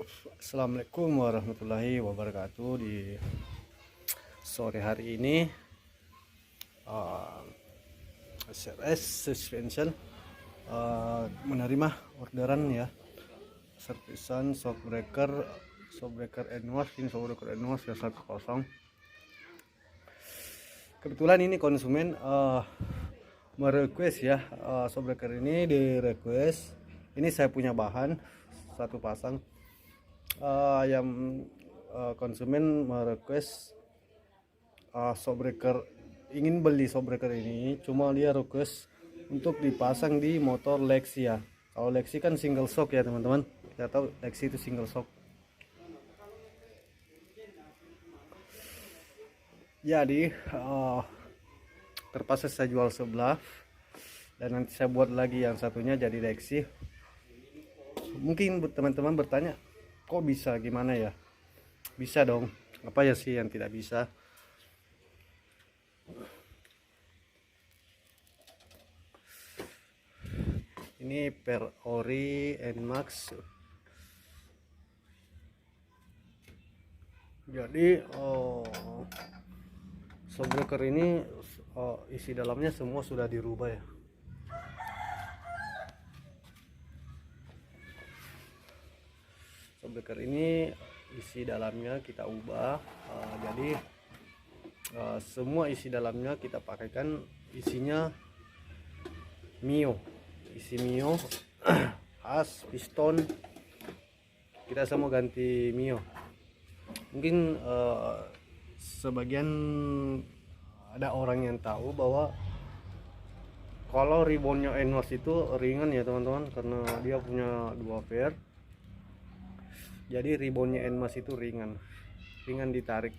Assalamualaikum warahmatullahi wabarakatuh. Di sore hari ini uh, SRS Suspension menerima orderan ya, servisan shockbreaker Enwas, ini shockbreaker Enwas ya 10. Kebetulan ini konsumen merequest ya, shockbreaker ini di request. Ini saya punya bahan satu pasang. Yang konsumen merequest shockbreaker, ingin beli shockbreaker ini, cuma dia request untuk dipasang di motor Lexi ya. Kalau Lexi kan single shock ya teman-teman, kita tahu Lexi itu single shock. Jadi terpaksa saya jual sebelah dan nanti saya buat lagi yang satunya jadi Lexi. Mungkin teman-teman bertanya, kok bisa, gimana ya? Bisa dong, apa ya sih yang tidak bisa? Ini per ori Nmax. Jadi shockbreaker ini isi dalamnya semua sudah dirubah ya. Shockbreaker ini isi dalamnya kita ubah, jadi semua isi dalamnya kita pakaikan isinya Mio, isi Mio as piston kita semua ganti Mio. Mungkin sebagian ada orang yang tahu bahwa kalau ribonnya Enwas itu ringan ya teman-teman, karena dia punya dua pair. Jadi ribonnya Enmas itu ringan ditarik.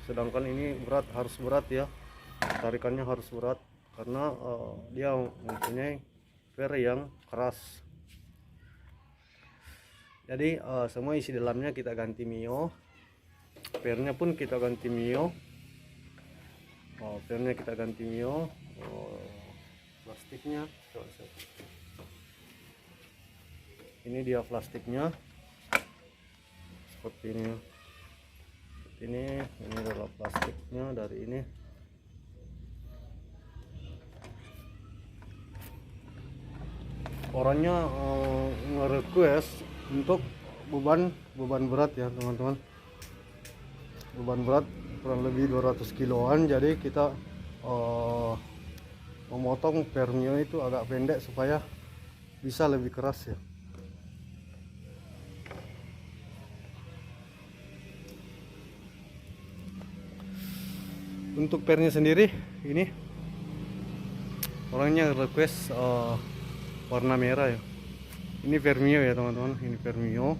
Sedangkan ini berat, harus berat ya, tarikannya harus berat karena dia mempunyai pair yang keras. Jadi semua isi dalamnya kita ganti Mio, pairnya pun kita ganti Mio. Pairnya kita ganti Mio. Plastiknya ini dia, plastiknya seperti ini. Ini adalah plastiknya dari ini. Orangnya nge-request untuk beban berat ya teman-teman, beban berat kurang lebih 200 kiloan. Jadi kita memotong permio itu agak pendek supaya bisa lebih keras ya. Untuk pernya sendiri ini orangnya request warna merah ya. Ini Vermio ya teman-teman, ini Vermio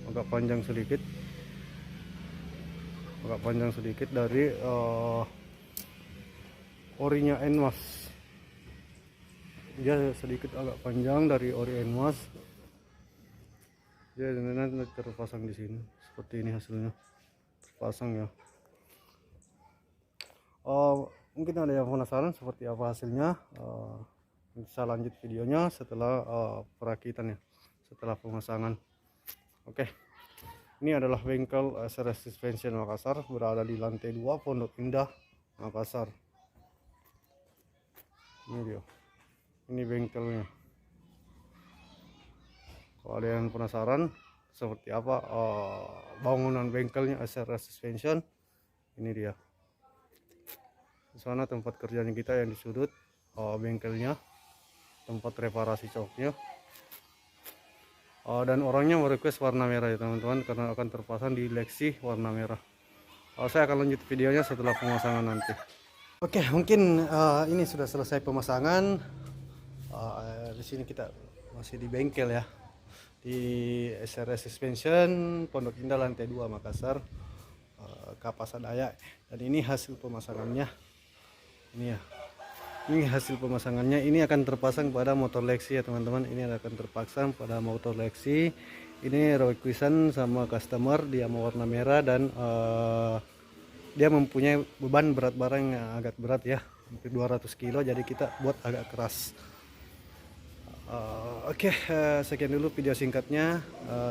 agak panjang sedikit, dari orinya Enwas. Dia sedikit agak panjang dari ori Enwas. Dia nanti terpasang di sini seperti ini, hasilnya terpasang ya. Mungkin ada yang penasaran seperti apa hasilnya. Bisa lanjut videonya setelah perakitan ya, setelah pemasangan. Oke, ini adalah bengkel SRS Suspension Makassar, berada di lantai 2 Pondok Indah Makassar. Ini dia, ini bengkelnya. Kalau ada yang penasaran seperti apa bangunan bengkelnya SRS Suspension, ini dia. Di sana tempat kerjanya kita yang di sudut bengkelnya, tempat reparasi coknya. Dan orangnya merequest warna merah ya teman-teman, karena akan terpasang di Lexi warna merah. Saya akan lanjut videonya setelah pemasangan nanti. Oke, mungkin ini sudah selesai pemasangan. Di sini kita masih di bengkel ya, di SRS Suspension Pondok Indah lantai 2 Makassar, Kapasan Dayak. Dan ini hasil pemasangannya. Ini ya, ini hasil pemasangannya. Ini akan terpasang pada motor Lexi ya teman-teman. Ini akan terpasang pada motor Lexi. Ini requestan sama customer, dia mau warna merah dan dia mempunyai beban berat barang yang agak berat ya, hampir 200 kilo. Jadi kita buat agak keras. Oke, sekian dulu video singkatnya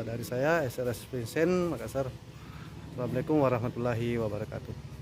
dari saya SRS Vincent Makassar. Assalamualaikum warahmatullahi wabarakatuh.